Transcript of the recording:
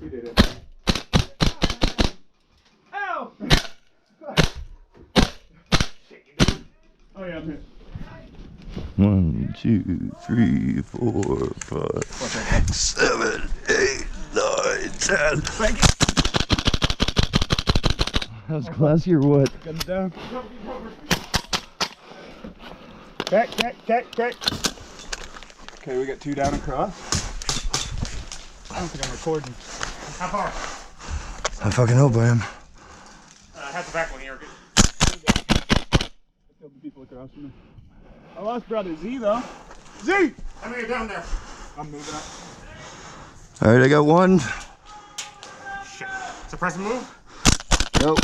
We did it. Ow! Oh yeah, I'm hit. 1, 2, 3, 4, 5, 6, 7, 8, 9, 10. Thank you. How's classy or what? Gun down. Check. Okay, we got 2 down across. I don't think I'm recording. How far? I fucking hope I am. Have the back one here. Killed the people across from me. I lost brother Z though. Z! How many are down there? I'm moving up. Alright, I got 1. Shit. Suppress and move? Nope.